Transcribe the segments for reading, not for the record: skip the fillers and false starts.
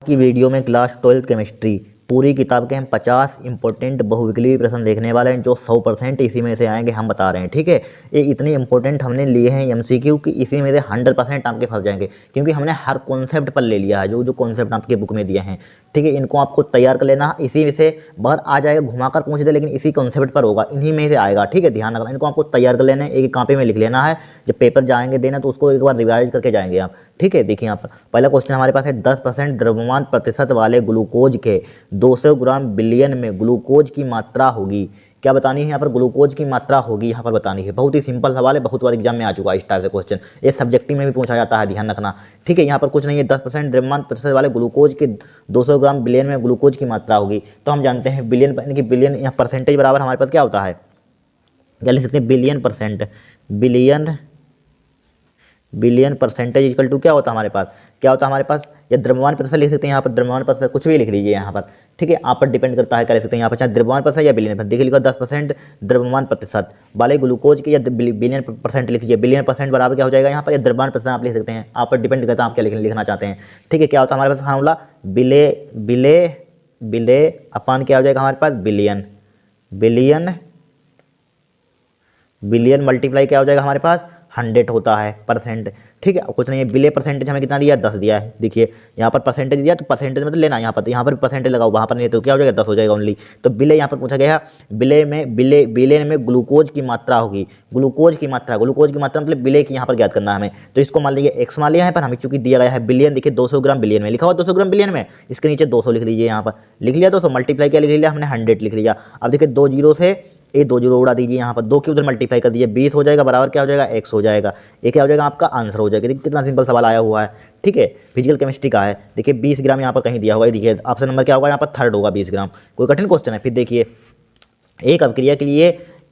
की वीडियो में class 12 chemistry पूरी किताब के हम 50 इंपॉर्टेंट बहुविकल्पीय प्रश्न देखने वाले हैं जो 100% इसी में से आएंगे, हम बता रहे हैं। ठीक है, ये इतने इंपॉर्टेंट हमने लिए हैं एमसीक्यू कि इसी में से 100% आपके फंस जाएंगे, क्योंकि हमने हर कॉन्सेप्ट पर ले लिया है जो जो कॉन्सेप्ट आपके बुक में दिए हैं। ठीक है, इनको आपको तैयार कर लेना, इसी में से बाहर आ जाएगा, घुमाकर पूछ दे लेकिन इसी कॉन्सेप्ट पर होगा, इन्हीं में से आएगा। ठीक है, ध्यान रखना, इनको आपको तैयार कर लेना है, एक कॉपी में लिख लेना है। जब पेपर जाएंगे देना तो उसको एक बार रिवाइज करके जाएंगे आप। ठीक है, देखिए यहाँ पर पहला क्वेश्चन हमारे पास है 10% द्रव्यमान प्रतिशत वाले ग्लूकोज के 200 ग्राम बिलियन में ग्लूकोज की मात्रा होगी। क्या बतानी है यहाँ पर? ग्लूकोज की मात्रा होगी यहाँ पर बतानी है। बहुत ही सिंपल सवाल है, बहुत बार एग्जाम में आ चुका है इस टाइप से क्वेश्चन, ये सब्जेक्टिव में भी पूछा जाता है, ध्यान रखना। ठीक है, यहाँ पर कुछ नहीं है, 10% द्रव्यमान प्रतिशत वाले ग्लूकोज के 200 ग्राम बिलियन में ग्लूकोज की मात्रा होगी। तो हम जानते हैं बिलियन यानी कि बिलियन यहाँ परसेंटेज बराबर हमारे पास क्या होता है, क्या लिख सकते हैं? Billion percent, billion percentage equal to क्या होता है हमारे पास, क्या होता है हमारे पास? या द्रव्यमान प्रतिशत लिख सकते हैं यहाँ पर, द्रव्यमान प्रतिशत कुछ भी लिख लीजिए यहाँ पर। ठीक है, आप पर डिपेंड करता है क्या लिख सकते हैं यहाँ पर, चाहे द्रव्यमान प्रतिशत या बिलियन प्रतिशत। देखिए लिखा 10% द्रव्यमान प्रतिशत वाले ग्लूकोज के, या बिलियन परसेंट लिख लीजिए। बिलियन परसेंट बराबर क्या हो जाएगा यहाँ पर, या द्रव्यमान प्रतिशत आप लिख सकते हैं, आप पर डिपेंड करता है आप क्या लिखना चाहते हैं। ठीक है, क्या होता है हमारे पास फार्मूला? बिले अपन क्या हो जाएगा हमारे पास? बिलियन मल्टीप्लाई क्या हो जाएगा हमारे पास? 100 होता है परसेंट। ठीक है, कुछ नहीं है, बिले परसेंटेज हमें कितना दिया? 10 दिया है। देखिए यहाँ पर परसेंटेज दिया तो परसेंटेज मतलब लेना, यहाँ पर परसेंटेज लगाओ, वहाँ पर नहीं तो क्या हो जाएगा? 10 हो जाएगा ओनली। तो बिले यहाँ पर पूछा गया, बिलियन में ग्लूकोज की मात्रा होगी। ग्लूकोज की मात्रा मतलब बिले की यहाँ पर ज्ञात करना है हमें। तो इसको मान लीजिए एक्स मान लिया है, पर हमें चूंकि दिया गया है बिलियन, देखिए 200 ग्राम बिलियन में लिखा हुआ, 200 ग्राम बिलियन में, इसके नीचे 200 लिख लीजिए। यहाँ पर लिख लिया 200, मल्टीप्लाई क्या लिख लिया हमने? 100 लिख लिया। अब देखिए 2 जीरो से ये 2 जीरो उड़ा दीजिए, यहाँ पर 2 के उधर मल्टीप्लाई कर दीजिए, 20 हो जाएगा, बराबर क्या हो जाएगा? x हो जाएगा। ये क्या हो जाएगा? आपका आंसर हो जाएगा। देखिए कितना सिंपल सवाल आया हुआ है। ठीक है, फिजिकल केमिस्ट्री का है। देखिए 20 ग्राम यहाँ पर कहीं दिया हुआ है, देखिए ऑप्शन नंबर क्या होगा यहाँ पर? थर्ड होगा 20 ग्राम। कोई कठिन क्वेश्चन है? फिर देखिए एक अभिक्रिया के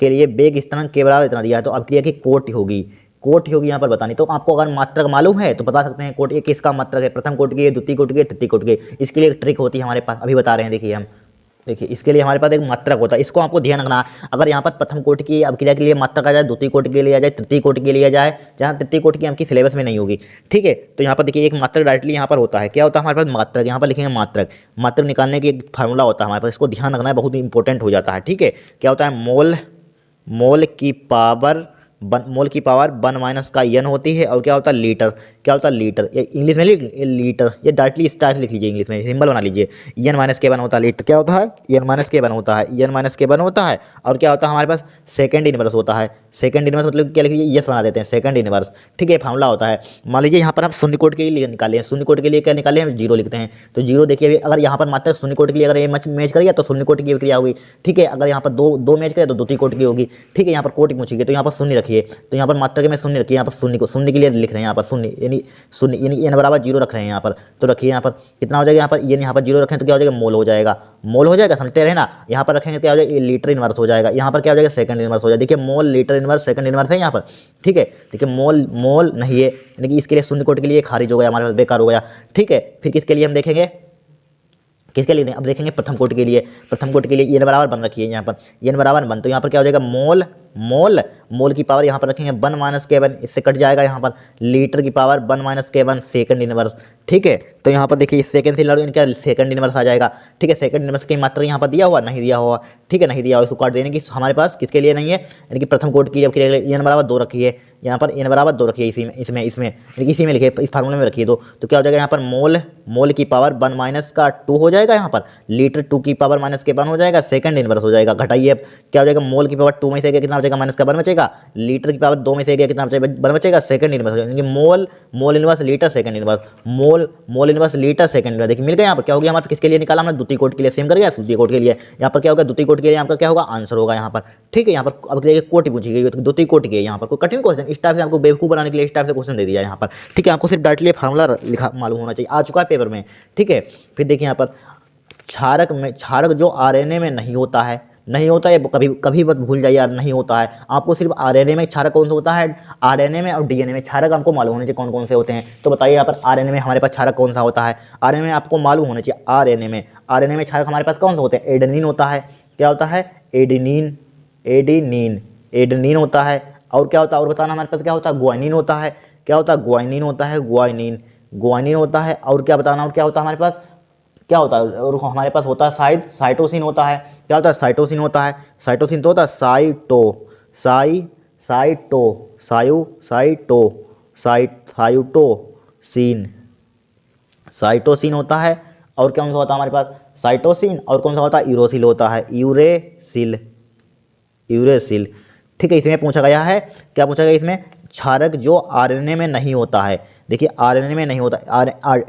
लिए वेग स्थिरांक के बराबर इतना दिया है, तो अभिक्रिया की कोटि होगी यहाँ पर बतानी। तो आपको अगर मात्रक मालूम है तो बता सकते हैं कोटि किसका मात्रक है, प्रथम कोटि की, द्वितीय कोटि की, तृतीय कोटि की। इसके लिए एक ट्रिक होती है हमारे पास, अभी बता रहे हैं। देखिए हम देखिए इसके लिए हमारे पास एक मात्रक होता है, इसको आपको ध्यान रखना। अगर यहाँ पर प्रथम कोटि की अभिक्रिया के लिए मात्रक आ जाए, द्वितीय कोटि के लिए आ जाए, तृतीय कोटि के लिए आ जाए, जहाँ तृतीय कोटि की आपकी सिलेबस में नहीं होगी। ठीक है, तो यहाँ पर देखिए एक मात्रक डायरेक्टली यहाँ पर होता है। क्या होता है हमारे पास? मात्रक। यहाँ पर लिखेंगे मात्रक निकालने की एक फार्मूला होता है हमारे पास, इसको ध्यान रखना है, बहुत ही इंपॉर्टेंट हो जाता है। ठीक है, क्या होता है? मोल की पावर 1 माइनस का n होती है। और क्या होता है? लीटर। क्या होता है? लीटर। ये इंग्लिश में लीटर, ये डायरेक्टली इस टाइप से लिख लीजिए, इंग्लिश में सिंबल बना लीजिए। n माइनस के 1 होता है लीटर। क्या होता है? n माइनस के 1 होता है, n माइनस के 1 होता है। और क्या होता है हमारे पास? सेकंड इनवर्स होता है। सेकंड इनवर्स मतलब क्या लिख लीजिए? यस बना देते हैं, सेकंड इनवर्स। ठीक है, फार्मूला होता है। मान लीजिए यहाँ पर हम शून्य कोटि के लिए निकाले हैं, शून्य कोटि के लिए क्या निकाले हैं? 0 लिखते हैं। तो 0 देखिए, अगर यहाँ पर मात्रक शून्य कोटि के लिए अगर ये मैच करिए तो शून्य कोटि की अभिक्रिया होगी। ठीक है, अगर यहाँ पर दो मैच करें तो द्वितीय कोटि की होगी। ठीक है, यहाँ पर कोटि पूछिए तो यहाँ पर शून्य रखिए, तो यहाँ पर मात्रक में शून्य रखिए। यहाँ पर शून्य के लिए लिख रहे हैं, यहाँ पर शून्य यानी n बराबर 0 रख रहे हैं यहाँ पर। तो रखिए यहाँ पर कितना हो जाएगा? यहाँ पर यहाँ पर 0 रखें तो क्या हो जाएगा? मोल हो जाएगा। मोल हो जाएगा, समझते रहे ना। यहाँ पर रखेंगे क्या हो जाएगा? लीटर इनवर्स हो जाएगा। यहाँ पर क्या हो जाएगा? सेकंड इनवर्स हो जाएगा। देखिए मोल, लीटर इनवर्स, सेकंड इनवर्स है यहाँ पर। ठीक है, देखिए मोल नहीं है, यानी कि इसके लिए शून्य कोटि के लिए खारिज हो गया, हमारे पास बेकार हो गया। ठीक है, फिर किसके लिए हम देखेंगे? किसके लिए? अब देखेंगे प्रथम कोटि के लिए। प्रथम कोटि के लिए n बराबर 1 रखिए, यहाँ पर n बराबर 1, तो यहाँ पर क्या हो जाएगा? मोल की पावर यहाँ पर रखेंगे 1 माइनस के 1, इससे कट जाएगा यहाँ पर लीटर की पावर 1 माइनस के 1 सेकंड इनवर्स। ठीक है, तो यहाँ पर देखिए इस सेकंड से इनका सेकंड इनवर्स आ जाएगा। ठीक है, सेकंड इनवर्स की मात्रा यहाँ पर दिया हुआ, नहीं दिया हुआ। ठीक है, नहीं दिया हुआ, इसको काट देने की हमारे पास किसके लिए नहीं है, यानी कि प्रथम कोटि की अभिक्रिया के लिए n बराबर 2 रखिए। यहाँ पर n बराबर 2 रखिए, इसी में लिखिए, इस फार्मूले में रखिए। तो क्या हो जाएगा यहाँ पर? मोल की पावर 1 माइनस का 2 हो जाएगा, यहाँ पर लीटर 2 की पावर माइनस के 1 हो जाएगा, सेकंड इनवर्स हो जाएगा। घटाइए, अब क्या हो जाएगा? मोल की पावर 2 में से गया कितना बचेगा? माइनस का 1 बचेगा। लीटर की पावर 2 में से गया कितना बचेगा? 1 बचेगा, सेकंड इनवर्स। यानी कि mole inverse litre second inverse, mole inverse litre second inverse. देखिए मिल गया। यहाँ पर क्या हो गया? हमारे किसके लिए निकाला हमने? द्वितीय कोटि के लिए। सेम कर गया, द्वितीय कोटि के लिए। यहाँ पर क्या होगा? द्वितीय कोटि के लिए आपका क्या होगा? आंसर होगा यहाँ पर। ठीक है, यहाँ पर अब कोटि पूछी गई, तो द्वितीय कोटि के यहाँ पर कोई कठिन क्वेश्चन इस टाइप से आपको बेवकूफ बनाने के लिए इस टाइप से क्वेश्चन दे दिया यहाँ पर। ठीक है, आपको सिर्फ डायरेक्टली फार्मूला लिखा मालूम होना चाहिए, आ चुका है पेपर में। ठीक है, फिर देखिए यहाँ पर क्षारक जो आरएनए में नहीं होता है, कभी मत भूल जाइए यार, नहीं होता है। आपको सिर्फ आरएनए में क्षारक कौन सा होता है? आरएनए में और डीएनए में क्षारक आपको मालूम होने चाहिए कौन कौन से होते हैं। तो बताइए यहाँ पर आरएनए में हमारे पास क्षारक कौन सा होता है? आरएनए में आपको मालूम होना चाहिए। आरएनए में क्षारक हमारे पास कौन सा होते हैं? एडेनिन होता है। क्या होता है? एडेनिन होता है। और क्या होता है? और बताना हमारे पास क्या होता है? ग्वानिन होता है। क्या होता है? ग्वानिन होता है। ग्वानिन होता है। और क्या बताना? और क्या होता है हमारे पास? क्या होता है, और हमारे पास होता है साइटोसिन होता है। क्या होता है, साइटोसिन होता है। साइटोसिन तो होता है साइटोसिन, साइटोसिन होता है। और कौन सा होता है हमारे पास, साइटोसिन, और कौन सा होता है, यूरोसिल होता है, यूरेसिल। ठीक है, इसमें पूछा गया है, क्या पूछा गया इसमें, क्षारक जो आरएनए में नहीं होता है। देखिए आरएनए में नहीं होता,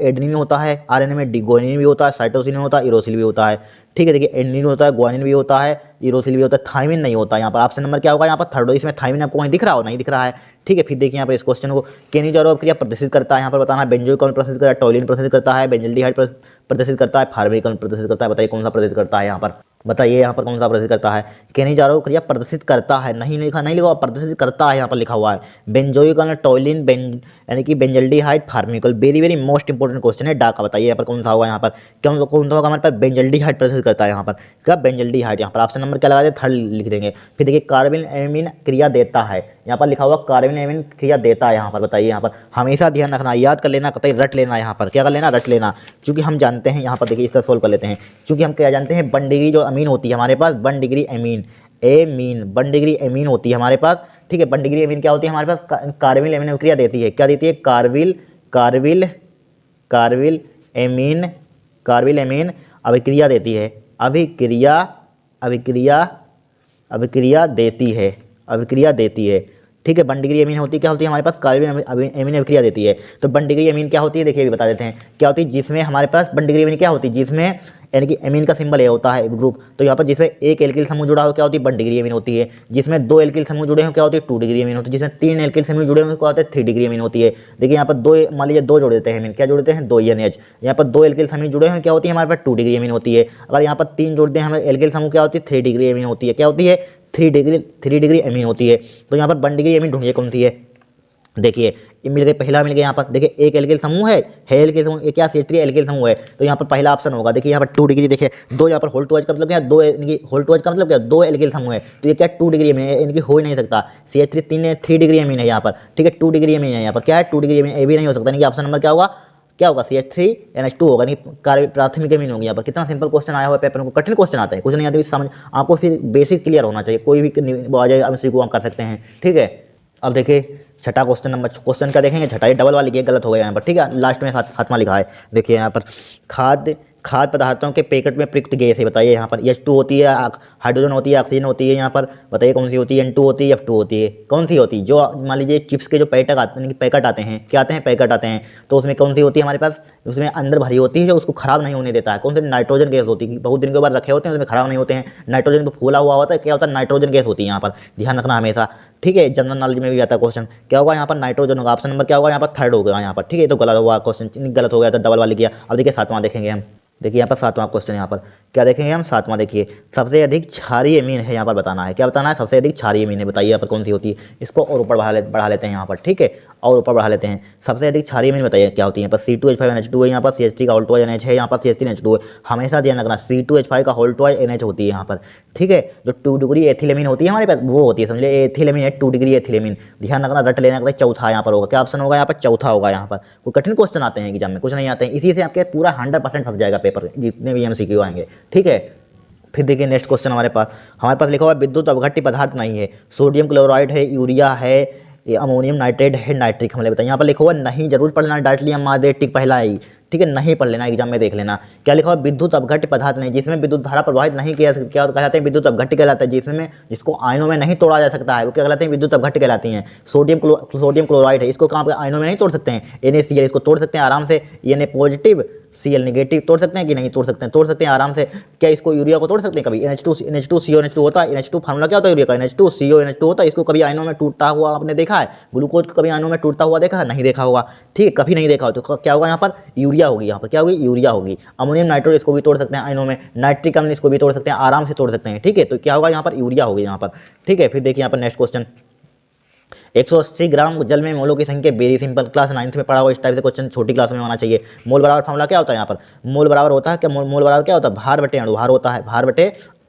एडेनिन होता है, आरएनए में गुआनिन भी होता है, साइटोसिन होता है, यूरोसिल भी होता है। ठीक है, देखिए एडेनिन होता है, गुआनिन भी होता है, यूरोसिल भी होता है, थायमिन नहीं होता। यहाँ पर ऑप्शन नंबर क्या होगा, यहाँ पर थर्ड। इसमें थायमिन आपको वहीं दिख रहा हो, नहीं दिख रहा है। ठीक है, फिर देखिए यहाँ पर इस क्वेश्चन को, केनिज़ क्रिया प्रदर्शित करता है, यहाँ पर बताना है बेंजोइक अम्ल प्रदर्शित करता है, टॉलिन प्रदर्शित करता है, बेंजल्डिहाइड प्रदर्शित करता है, फार्मिक अम्ल प्रदर्शित करता है। बताइए कौन सा प्रदर्शित करता है, यहाँ पर बताइए यहाँ पर कौन सा प्रदर्शित करता है। केनिज़ क्रिया प्रदर्शित करता है, नहीं लिखा, नहीं लिखा, प्रदर्शित करता है यहाँ पर लिखा हुआ है। बेंजोइक अम्ल, टॉलिन, यानी कि बेंजल्डिहाइड, फार्मिकल। Very very most important question है, डाक का। बताइए यहाँ पर कौन सा होगा, यहाँ पर कौन सा होगा हमारे पास, बेंजल्डिहाइड प्रदर्शित करता है। यहाँ पर क्या, बेंजल्डिहाइड। यहाँ पर ऑप्शन नंबर क्या लगा दें, थर्ड लिख देंगे। फिर देखिए कार्बाइन एमीन क्रिया देता है, यहाँ पर लिखा हुआ कार्बाइन एमीन क्रिया देता है। यहाँ पर बताइए, यहाँ पर हमेशा ध्यान रखना, याद कर लेना, कतई रट लेना। यहाँ पर क्या कर लेना, रट लेना, क्योंकि हम जानते हैं। यहाँ पर देखिए इस तरह सोल्व कर लेते हैं, क्योंकि हम क्या जानते हैं, 1 डिग्री जो अमीन होती है हमारे पास, 1 डिग्री एमीन, 1 डिग्री एमीन होती है हमारे पास। ठीक है, 1 डिग्री एमीन क्या होती है हमारे पास, कार्बाइन एमीन अभिक्रिया देती है। क्या देती है, कार्बिल एमीन अभिक्रिया देती है, अभिक्रिया देती है। ठीक है, 1 डिग्री एमीन होती है, क्या होती है हमारे पास, कार्बाइन एमीन अभिक्रिया देती है। तो 1 डिग्री एमीन क्या होती है, देखिए अभी बता देते हैं क्या होती है, जिसमें हमारे पास 1 डिग्री एमीन क्या होती है, जिसमें यानी कि एमीन का सिंबल ये होता है ग्रुप। तो यहाँ पर जिसमें एक एल्किल समूह जुड़ा हो क्या होती है, 1 डिग्री एमीन होती है। जिसमें 2 एल्किल समूह जुड़े हो क्या होती है, 2 डिग्री एमीन होती है। जिसमें 3 एल्किल समूह जुड़े हो क्या होते हैं, 3 डिग्री एमीन होती है। देखिए यहाँ पर 2, मान लीजिए 2 जोड़ देते हैं एमीन, क्या जोड़ते हैं, 2 NH। यहाँ पर 2 एल्किल समूह जुड़े हैं क्या होती है हमारे पास, 2 डिग्री एमीन होती है। अगर यहाँ पर 3 जोड़ते हैं हमारे एल्किल समूह क्या होती है, 3 डिग्री एमीन होती है। क्या होती है, 3 डिग्री एमीन होती है। तो यहाँ पर 1 डिग्री एमीन ढूंढिए कौन सी है। देखिए ये मिल गए, पहला मिल गया। यहाँ पर देखिए एक एल्किल समूह है एल्किल समूह, एक क्या CH3 एल्किल समूह है। तो यहाँ पर पहला ऑप्शन होगा। देखिए यहाँ पर 2 डिग्री, देखिए 2 यहाँ पर होल टू एच का मतलब क्या, 2 होल टू एच का मतलब क्या, 2 एल्किल समूह है। तो ये क्या 2 डिग्री एमीन है, इनकी हो ही नहीं सकता। CH3 3 डिग्री एमीन है यहाँ पर। ठीक है, 2 डिग्री एमीन है यहाँ पर, क्या है 2 डिग्री एमीन, ये भी नहीं हो सकता। यानी कि ऑप्शन नंबर क्या होगा, क्या होगा, CH3NH2 होगा। नहीं, प्राथमिक एमीन होगी। यहाँ पर कितना सिंपल क्वेश्चन आया हुआ है पेपर में, कठिन क्वेश्चन आता है, कुछ नहीं आता समझ, आपको फिर बेसिक क्लियर होना चाहिए। कोई भी आ जाए MCQ हम कर सकते हैं। ठीक है, अब देखिए छठा क्वेश्चन क्या देखेंगे, छठा, ये डबल वाली ये गलत हो गया यहाँ पर। ठीक है, लास्ट में सातवां लिखा है। देखिए यहाँ पर खाद्य पदार्थों के पैकेट में प्रयुक्त गैस है। बताइए यहाँ पर H2 होती है, हाइड्रोजन होती है, ऑक्सीजन होती है। यहाँ पर बताइए कौन सी होती है, N2 होती है, F2 होती है। कौन सी होती है, जो मान लीजिए चिप्स के जो पैकेट आते हैं, क्या आते हैं, पैकेट आते हैं। तो उसमें कौन सी होती है हमारे पास, उसमें अंदर भरी होती है जो उसको खराब नहीं होने देता है। कौन सी, नाइट्रोजन गैस होती है। बहुत दिन के बाद रखे होते हैं, उसमें खराब नहीं होते हैं। नाइट्रोजन को फूला हुआ होता है, क्या होता है, नाइट्रोजन गैस होती है। यहाँ पर ध्यान रखना हमेशा। ठीक है, जनरल नॉलेज में भी आता है क्वेश्चन, क्या होगा यहाँ पर, नाइट्रोजन होगा। ऑप्शन नंबर क्या होगा यहाँ पर, थर्ड होगा यहाँ पर। ठीक है, तो गलत हुआ क्वेश्चन, गलत हो गया, तो डबल वाली किया। अब देखिए सातवां देखेंगे हम। देखिए यहाँ पर सातवां क्वेश्चन, यहाँ पर क्या देखेंगे हम, सातवां देखिए, सबसे अधिक क्षारीय अमीन है। यहाँ पर बताना है, क्या बताना है, सबसे अधिक क्षारीय अमीन है। बताइए यहाँ पर कौन सी होती है। इसको और ऊपर बढ़ा लेते हैं यहाँ पर। ठीक है, और ऊपर बढ़ा लेते हैं। सबसे अधिक क्षारीय अमीन बताइए क्या होती है। यहाँ पर C2H5NH2 है, यहाँ पर CH3 का होल टू NH है, यहाँ पर CH3NH2 है। हमेशा ध्यान रखना, C2H5 का होल टू NH होती है यहाँ पर। ठीक है, जो 2 डिग्री एथिलेमीन होती है हमारे पास, वो होती है, समझ लीजिए एथिलेमीन है, 2 डिग्री एथिलेमीन। ध्यान रखना, रट लेना का चौथा यहाँ पर होगा। क्या ऑप्शन होगा यहाँ पर, चौथा होगा। यहाँ पर कोई कठिन क्वेश्चन आते हैं एग्जाम में, कुछ नहीं आते हैं, इसी से आपके पूरा 100% फंस जाएगा पेपर, जितने भी MCQ आएंगे। ठीक है, फिर देखिए नेक्स्ट क्वेश्चन हमारे पास लिखा हुआ है, विद्युत अपघट्य पदार्थ नहीं है। सोडियम क्लोराइड है, यूरिया है, ये अमोनियम नाइट्रेट है, नाइट्रिक अम्ल। बताइए यहाँ पर लिखा हुआ नहीं, जरूर पढ़ लेना, डायरेक्टली हम मार दे टिक पहला ही। ठीक है, नहीं पढ़ लेना, एग्जाम में देख लेना। क्या लिखा हुआ, विद्युत अपघट्य पदार्थ नहीं, जिसमें विद्युत धारा प्रवाहित नहीं किया, क्या कहलाते हैं, विद्युत अपघट्य कहलाता है। जिसको आयनों में नहीं तोड़ा जा सकता है, वो क्या कहलाते हैं, विद्युत अपघट्य कहलाती हैं। सोडियम क्लोराइड है, इसको कहाँ पर आयनों में नहीं तोड़ सकते हैं। NaCl इसको तोड़ सकते हैं आराम से, Na पॉजिटिव Cl नेगेटिव तोड़ सकते हैं कि नहीं, तोड़ सकते हैं आराम से। क्या इसको यूरिया को तोड़ सकते हैं कभी, NH2CO होता है। NH2 फार्मूला क्या होता है यूरिया का, NH2CO होता है। इसको कभी आयनों में टूटता हुआ आपने देखा है, ग्लूकोज को कभी आयनों में टूटता हुआ देखा है, नहीं देखा होगा। ठीक है, कभी नहीं देखा हो, तो क्या होगा यहाँ पर, यूरिया होगी। यहाँ पर क्या होगी, यूरिया होगी। अमोनियम नाइट्रेट इसको भी तोड़ सकते हैं आयनों में, नाइट्रिक अम्ल इसको भी तोड़ सकते हैं, आराम से तोड़ सकते हैं। ठीक है, तो क्या होगा यहाँ पर, यूरिया होगी यहाँ पर। ठीक है, फिर देखिए यहाँ पर नेक्स्ट क्वेश्चन, 180 ग्राम जल में मोलों की संख्या, वेरी सिंपल, क्लास 9th में पढ़ा हुआ, इस टाइप से क्वेश्चन छोटी क्लास में होना चाहिए। मोल बराबर फार्मूला क्या होता है यहाँ पर, मोल बराबर होता है क्या, मोल बराबर क्या होता है, भार बटे अणुभार होता है, भार बटे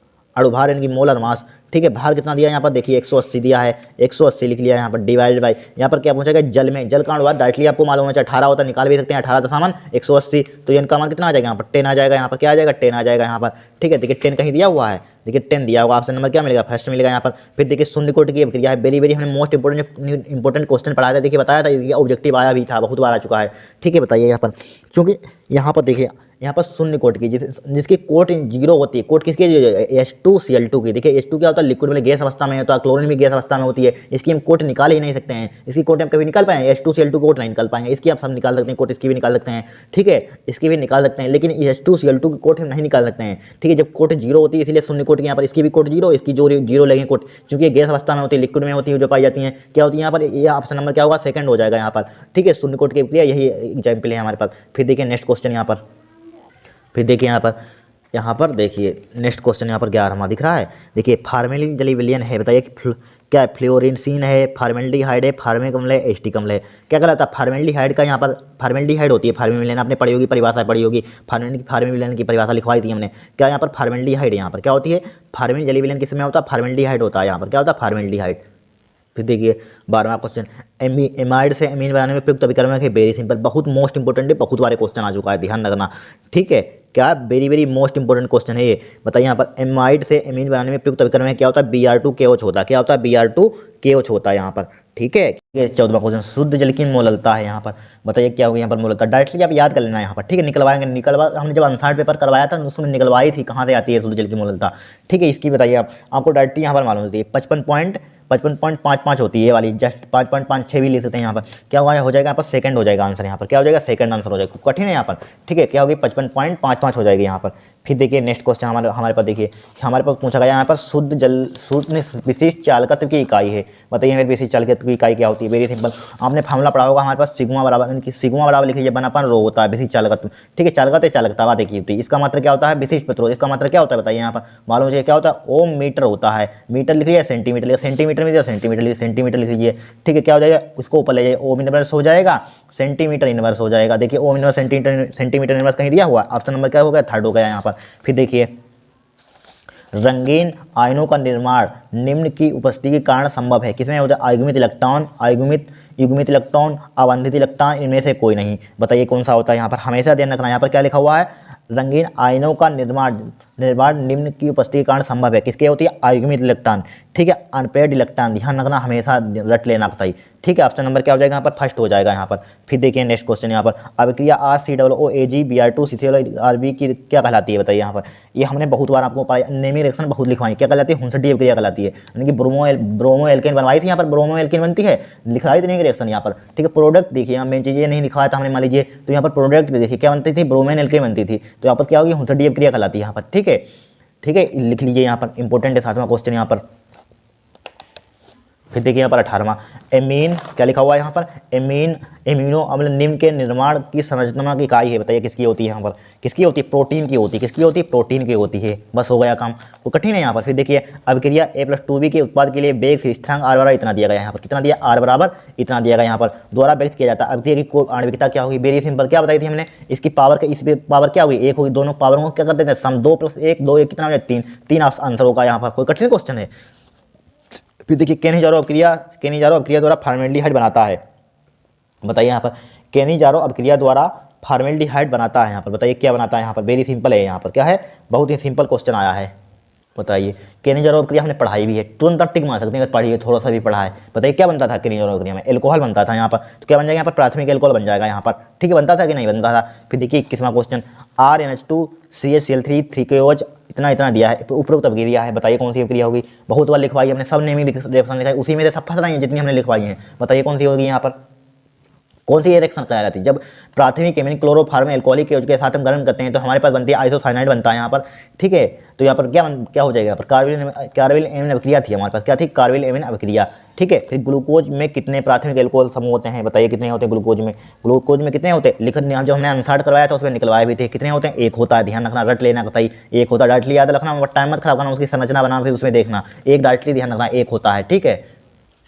अणुभार यानी कि मोलर मास। ठीक है, भार कितना दिया यहाँ पर देखिए 180 दिया है, 180 लिख लिया यहाँ पर, डिवाइडेड बाई यहाँ पर क्या पूछेगा जल में, जल का मान डायरेक्टली आपको मालूम होना चाहिए 18 होता है, निकाल भी सकते हैं 18 दशमलव 180, तो ये इनका मान कितना आ जाएगा यहाँ पर 10 आ जाएगा, यहाँ पर क्या आ जाएगा 10 आ जाएगा यहाँ पर। ठीक है, देखिए 10 कहीं दिया हुआ है, देखिए 10 दिया होगा, ऑप्शन नंबर क्या मिलेगा फर्स्ट मिलेगा यहाँ पर। फिर देखिए शून्य कोटि की अभिक्रिया है, वेरी वेरी हमने मोस्ट इंपॉर्टेंट क्वेश्चन पढ़ाया था, देखिए बताया था, ये ऑब्जेक्टिव आया भी था, बहुत बार आ चुका है। ठीक है, बताइए यहाँ पर, चूँकि यहाँ पर देखिए यहाँ पर शून्य कोट की जिसकी कोट जीरो होती है, कोट किसकी H2Cl2 की। देखिए H2 क्या होता है लिक्विड में गैस अवस्था में होता है, क्लोरीन भी गैस अवस्था में होती है, इसकी हम कोट निकाल ही नहीं सकते हैं, इसकी कोट हम कभी निकाल पाएंगे H2Cl2 कोट नहीं निकाल पाएंगे, इसकी आप सब निकाल सकते हैं कोट, इसकी भी निकाल सकते हैं। ठीक है, इसकी भी निकाल सकते हैं, लेकिन H2Cl2 की कोट हम नहीं निकाल सकते हैं। ठीक है, जब कोट जीरो होती है इसलिए शून्य कोट की यहाँ पर इसकी भी कोट जीरो, इसकी जो जीरो लगे कोट, चूंकि ये गैस अवस्था में होती है, लिक्विड में होती है, जो पाई जाती है क्या होती है यहाँ पर, ये ऑप्शन नंबर क्या होगा सेकंड हो जाएगा यहाँ पर। ठीक है, शून्य कोट की अभिक्रिया यही एग्जाम्पल है हमारे पास। फिर देखिए नेक्स्ट क्वेश्चन यहाँ पर, फिर देखिए यहाँ पर देखिए नेक्स्ट क्वेश्चन यहाँ पर 11वां दिख रहा है। देखिए फार्मेलिन जली विलयन है, बताइए कि क्या है, फ्लोरिनसीन है, फार्मेल्डिहाइड है, फार्मिक अम्ल है, एसिटिक अम्ल है, क्या कहलाता है। फार्मेल्डिहाइड का यहाँ पर फार्मेल्डिहाइड होती है, फार्मेलिन आपने पढ़ी होगी, परिभाषा पढ़ी होगी, फार्मेलिन की परिभाषा लिखवाई थी हमने। क्या यहाँ पर फार्मेल्डिहाइड यहाँ पर क्या होती है, फार्मिन जली विलयन किसमें होता है, फार्मेल्डिहाइड होता है यहाँ पर, क्या होता है फार्मेल्डिहाइड। फिर देखिए 12वां क्वेश्चन, एमाइड से एमीन बनाने में प्रयुक्त अभिक्रमक है, वेरी सिंपल, बहुत मोस्ट इंपॉर्टेंट है, बहुत बारे क्वेश्चन आ चुका है, ध्यान रखना। ठीक है, क्या very very most important question है ये, बताइए यहाँ पर एमाइड से एमीन बनाने में प्रयुक्त अभिक्रमक क्या होता है, Br2KOH होता है, क्या होता है Br2KOH होता है यहाँ पर। ठीक है, 14वां क्वेश्चन, शुद्ध जल की मोललता है यहाँ पर, बताइए क्या होगी यहाँ पर मोललता, डायरेक्टली आप याद कर लेना यहाँ पर। ठीक है, निकलवाएंगे, हमने जब अनसाइड पेपर करवाया था उसमें निकलवाई थी, कहाँ से आती है शुद्ध जल की मोललता। ठीक है, इसकी बताइए आपको डायरेक्टली यहाँ पर मालूम होती है, 55.55 होती है ये वाली, जस्ट 5.56 भी ले सकते हैं यहाँ पर। क्या होगा, हो जाएगा यहाँ पर सेकंड हो जाएगा आंसर, यहाँ पर क्या हो जाएगा सेकंड आंसर हो जाएगा, कठिन है यहाँ पर। ठीक है, क्या होगी 55.55 हो जाएगी यहाँ पर। फिर देखिए नेक्स्ट क्वेश्चन हमारे पास, देखिए हमारे पास पूछा गया यहाँ पर शुद्ध विशिष्ट चालकत्व की इकाई है, बताइए यहाँ पर विशिष्ट चालकत्व की इकाई क्या होती है, वेरी सिंपल, आपने फार्मूला पढ़ा होगा, हमारे पास सिग्मा बराबर लिख लीजिए 1/ρ होता है विशिष्ट चालकत्व। ठीक है, चालकता देखिए होती है, इसका मतलब क्या होता है विशिष्ट प्रतिरोध, इसका मतलब क्या होता है बताइए यहाँ पर, मालूम है क्या होता है ओम मीटर होता है, मीटर लिख लिया सेंटीमीटर, सेंटीमीटर में दिया सेंटीमीटर लिख लीजिए। ठीक है, क्या हो जाएगा उसको ऊपर ले जाइए, ओम इनवर्स हो जाएगा, सेंटीमीटर इनवर्स हो जाएगा। देखिए ओम इनवर्स सेंटीमीटर इनवर्स कहीं दिया हुआ, ऑप्शन नंबर क्या हो गया थर्ड हो गया यहाँ पर। फिर देखिए रंगीन आयनों का निर्माण निम्न की उपस्थिति के कारण संभव है, किसमें होता है, युग्मित इलेक्ट्रॉन, अवंधित इलेक्ट्रॉन, इनमें से कोई नहीं, बताइए कौन सा होता है। यहाँ पर हमेशा ध्यान रखना, यहाँ पर क्या लिखा हुआ है, रंगीन आयनों का निर्माण निम्न की उपस्थिति के कारण संभव है, किसके होती है, अयुग्मित इलेक्ट्रॉन। ठीक है, अनपेयर्ड इलेक्ट्रॉन, ध्यान रखना हमेशा रट लेना बताइए। ठीक है, ऑप्शन नंबर क्या हो जाएगा यहाँ पर फर्स्ट हो जाएगा यहाँ पर। फिर देखिए नेक्स्ट क्वेश्चन यहाँ पर, अभिक्रिया RCOOAg Br2CCl की क्या कहलाती है, बताइए यहाँ पर। ये हमने बहुत बार आपको नेमी रिएक्शन बहुत लिखवाई, क्या कहलाती है, हुंसडी अभिक्रिया कहलाती है, यानी कि ब्रोमो एल्केन बनवाई थी, यहाँ पर ब्रोमो एल्केन बनती है, लिखाई थी नहीं रिएक्शन यहाँ पर। ठीक है, प्रोडक्ट देखिए यहाँ मेन चीज़ ये नहीं लिखवाया था हमने, मान लीजिए, तो यहाँ पर प्रोडक्ट देखिए क्या बनती थी, ब्रोमेन एल्केन बनती थी, तो यहाँ पर क्या होगी हुंसडी अभिक्रिया कहलाती है यहाँ पर। ठीक है, लिख लीजिए यहाँ पर, इंपॉर्टेंट है 7वां क्वेश्चन यहाँ पर। फिर देखिए यहाँ पर 18वां, एमीन क्या लिखा हुआ है यहाँ पर, एमिनो अम्ल निम्न के निर्माण की संरचना की इकाई है, बताइए किसकी होती है यहाँ पर, किसकी होती है, प्रोटीन की होती है, किसकी होती है, प्रोटीन की होती है, बस हो गया काम, तो कठिन है यहाँ पर। फिर देखिए अभिक्रिया A+2B के उत्पाद के लिए वेग से स्थिरांक R बराबर इतना दिया गया यहाँ पर, कितना दिया, R बराबर इतना दिया गया यहाँ पर, द्वारा व्यक्त किया जाता है। अभिक्रिया की आणविकता क्या होगी, वेरी सिंपल, क्या बताई थी हमने, इसकी पावर इस पावर क्या होगी, एक होगी, दोनों पावर को क्या कर देते हैं सम, 2 + 1 2 1 कितना हो जाए 3 आंसर होगा यहाँ पर, कोई कठिन क्वेश्चन है। फिर देखिए केनिजारो अभिक्रिया द्वारा फार्मेल्डिहाइड बनाता है, बताइए यहाँ पर, केनिजारो अभिक्रिया द्वारा फार्मेल्डिहाइड बनाता है यहाँ पर, बताइए क्या बनाता है यहाँ पर, वेरी सिंपल है यहाँ पर, क्या है, बहुत ही सिंपल क्वेश्चन आया है, बताइए। केनिजारो अभिक्रिया हमने पढ़ाई भी है, तुरंत आप टिक मार सकते हैं अगर पढ़िए, थोड़ा सा भी पढ़ा है। बताइए क्या बनता था केनिजारो अभिक्रिया में, एल्कोहल बनता था यहाँ पर, तो क्या बन जाएगा यहाँ पर, प्राथमिक एल्कोहल बन जाएगा यहाँ पर। ठीक है, बनता था कि नहीं बनता था। फिर देखिए 21वां क्वेश्चन, RNH2CaCl3 3KOH इतना दिया है, उपरोक्त अभिक्रिया है, बताइए कौन सी अभिक्रिया होगी, बहुत बार लिखवाई हमने, सब नेमी रिएक्शन लिखा है, उसी में से सब फंस रही हैं जितनी हमने लिखवाई हैं, बताइए कौन सी होगी यहाँ पर, कौन सी रिएक्शन कहलाती है। जब प्राथमिक एमिन क्लोरोफार्म एल्कोहलिक के साथ हम गर्म करते हैं तो हमारे पास बनती है आइसोसाइनाइड बनता है यहाँ पर। ठीक है, तो यहाँ पर क्या हो जाएगा, यहाँ पर कार्बिल एमिन अभिक्रिया थी हमारे पास, क्या थी, कार्बिल एमिन अभिक्रिया। ठीक है, फिर ग्लूकोज में कितने प्राथमिक एल्कोहल समूह होते हैं, बताइए कितने होते हैं ग्लूकोज में कितने होते हैं, लिखने जब हमने अनसार्ट करवाया था उसमें निकलवाए भी थे, कितने होते हैं, एक होता है, ध्यान रखना, रट लेना बताइए, एक होता है, डायरेक्टली याद रखना, टाइम मत खराब करना, उसकी संरचना बनाना फिर उसमें देखना, एक डायरेक्टली ध्यान रखना, एक होता है। ठीक है,